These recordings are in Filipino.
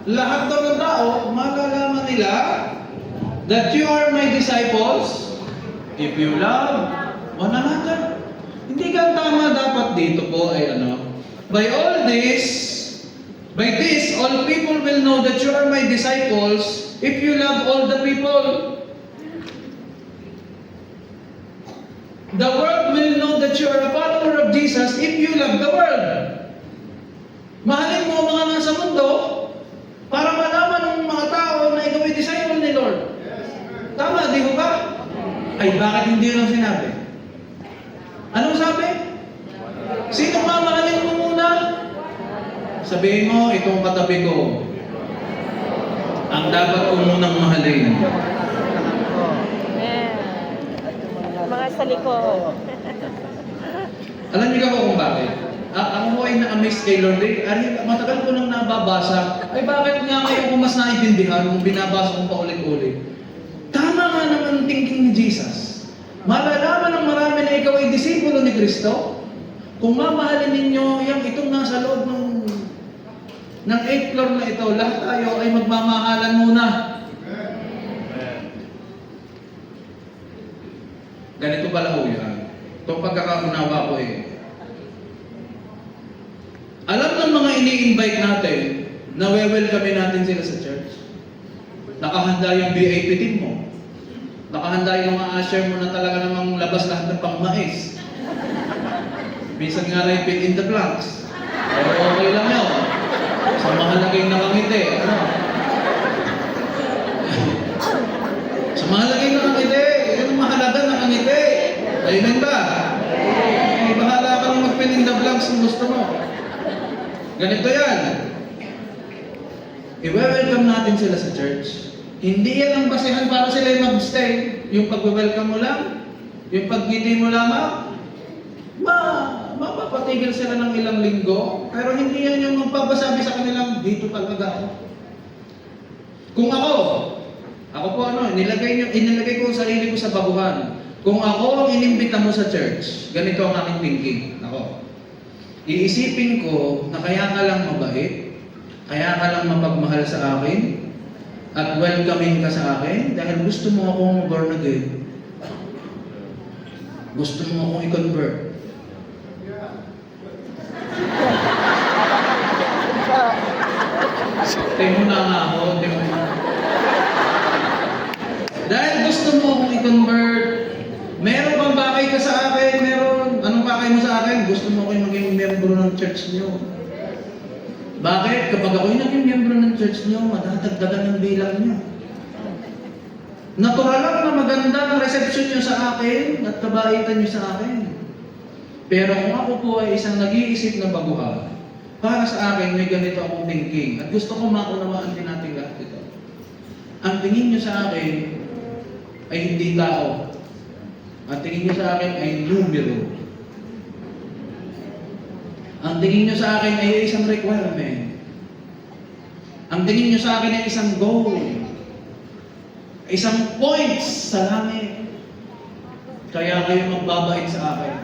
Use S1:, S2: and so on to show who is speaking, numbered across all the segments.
S1: lahat daw ng tao, malalaman nila that you are my disciples if you love one another. Hindi ka tama dapat dito po ay by this, all people will know that you are my disciples if you love all the people. The world will know that you are a follower of Jesus if you love the world. Mahalin mo ang mga nasa mundo para malaman ng mga tao na ikaw ay disciple ni Lord. Tama, di ba? Ay, bakit hindi yun ang sinabi? Anong sabi? Sino mamahalin mo muna? Sabihin mo, itong katabi ko, ang dapat ko munang mahalin.
S2: Mga sa likod.
S1: Alam niyo ba kung bakit? Ako mo ay na-amaze kay Lord. Matagal ko nang nababasa. Ay bakit nga ngayon ko mas naintindihan kung binabasa ko pa ulit-ulit? Tama nga naman thinking ni Jesus. Malalaman ng marami na ikaw ay disipulo ni Kristo kung mamahalin ninyo itong nasa loob ng 8th floor na ito. Lahat tayo ay magmamahalan muna. Ganito pala ho yan. Itong pagkakakunawa ko alam ng mga ini-invite natin na welcome natin sila sa church. Nakahanda yung VIP team mo. Nakahanda yung mga usher mo na talaga namang labas lahat ng pangmais. Minsan nga na yung fill in the blanks. Pero okay lang yun. Sa mahalagay nakangiti. Sa mahalagay nakangiti. Yun ang mahalaga nakangiti. Amen ba? Bahala ka lang mag-fill in the blanks kung gusto mo. Ganito yan. I-welcome natin sila sa church. Hindi yan ang basehan para sila yung mag-stay. Yung pag-welcome mo lang, yung pag-ngiti mo lamang, mapapatigil sila ng ilang linggo, pero hindi yan yung magpapasabi sa kanilang, dito talaga ako. Kung ako po inilagay ko ang sarili ko sa baguhan. Kung ako ang inimbita mo sa church, ganito ang aking thinking. Iisipin ko na kaya ka lang mabait, kaya ka lang mapagmahal sa akin, at welcoming ka sa akin, dahil gusto mo akong born again. Gusto mo akong i-convert. Tayo na nga ako, dahil gusto mo akong i-convert, meron bang bakay ka sa akin? Anong bakay mo sa akin? Gusto mo akong maging membro ng church niyo. Bakit? Kapag ako'y naging membro ng church niyo, madadagdagan ng bilang niyo. Natural lang na maganda ang reception niyo sa akin at kabaitan niyo sa akin. Pero kung ako po ay isang nag-iisip na baguhan, para sa akin may ganito akong thinking at gusto ko maunawaan din natin lahat ito. Ang tingin niyo sa akin ay hindi tao. Ang tingin niyo sa akin ay numero. Ang tingin nyo sa akin ay isang requirement. Ang tingin nyo sa akin ay isang goal. Isang points sa langit. Kaya kayo magbabait sa akin.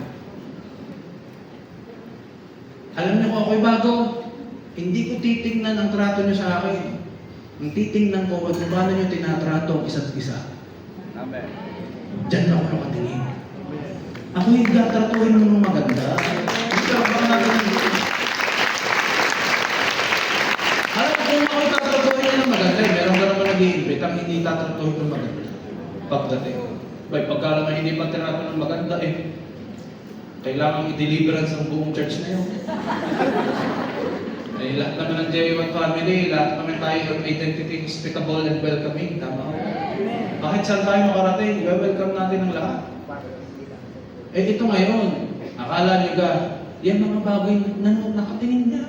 S1: Alam niyo kung ako'y bago, hindi ko titingnan ang trato nyo sa akin. Ang titingnan ko kung paano nyo tinatrato ang isa't isa.
S3: Amen.
S1: Diyan ako nakatingin. Ako yung tatratuhin mo ng maganda. Alam ko kung ako'y tatratuhin nyo ng maganda, meron ka naman nag-i-invite ang hindi tatratuhin ng maganda. Pagdating. Pagka naman hindi pa tinatrato ng maganda, kailangan i-deliverance ang buong church na yun. Lahat naman ng J1 family, lahat naman tayo identity, hospitable and welcoming. Tama ko. Kahit saan tayo makarating, welcome natin ang lahat. Ito ngayon, akala nyo ka, yan mga bagay na nakatingin niya.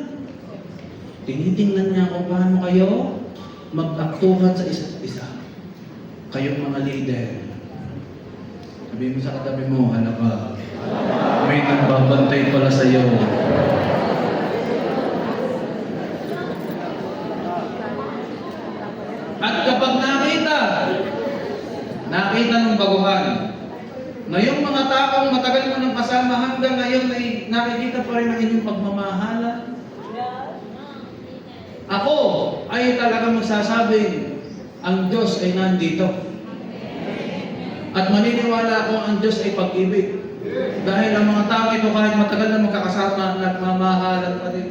S1: Tinitingnan niya kung paano kayo mag-aktuhan sa isa't isa. Kayong mga leader. Sabihin mo sa katabi mo, hala ka, may nagbabantay pala sa iyo. At kapag nakita ng baguhan, ngayong mga taong matagal mo ng kasama hanggang ngayon ay nakikita pa rin ang inyong pagmamahalan. Ako ay tayo talaga magsasabing ang Diyos ay nandito. At maniniwala ako ang Diyos ay pag-ibig. Dahil ang mga tao ito kahit matagal na magkakasama, nagmamahalan pa din.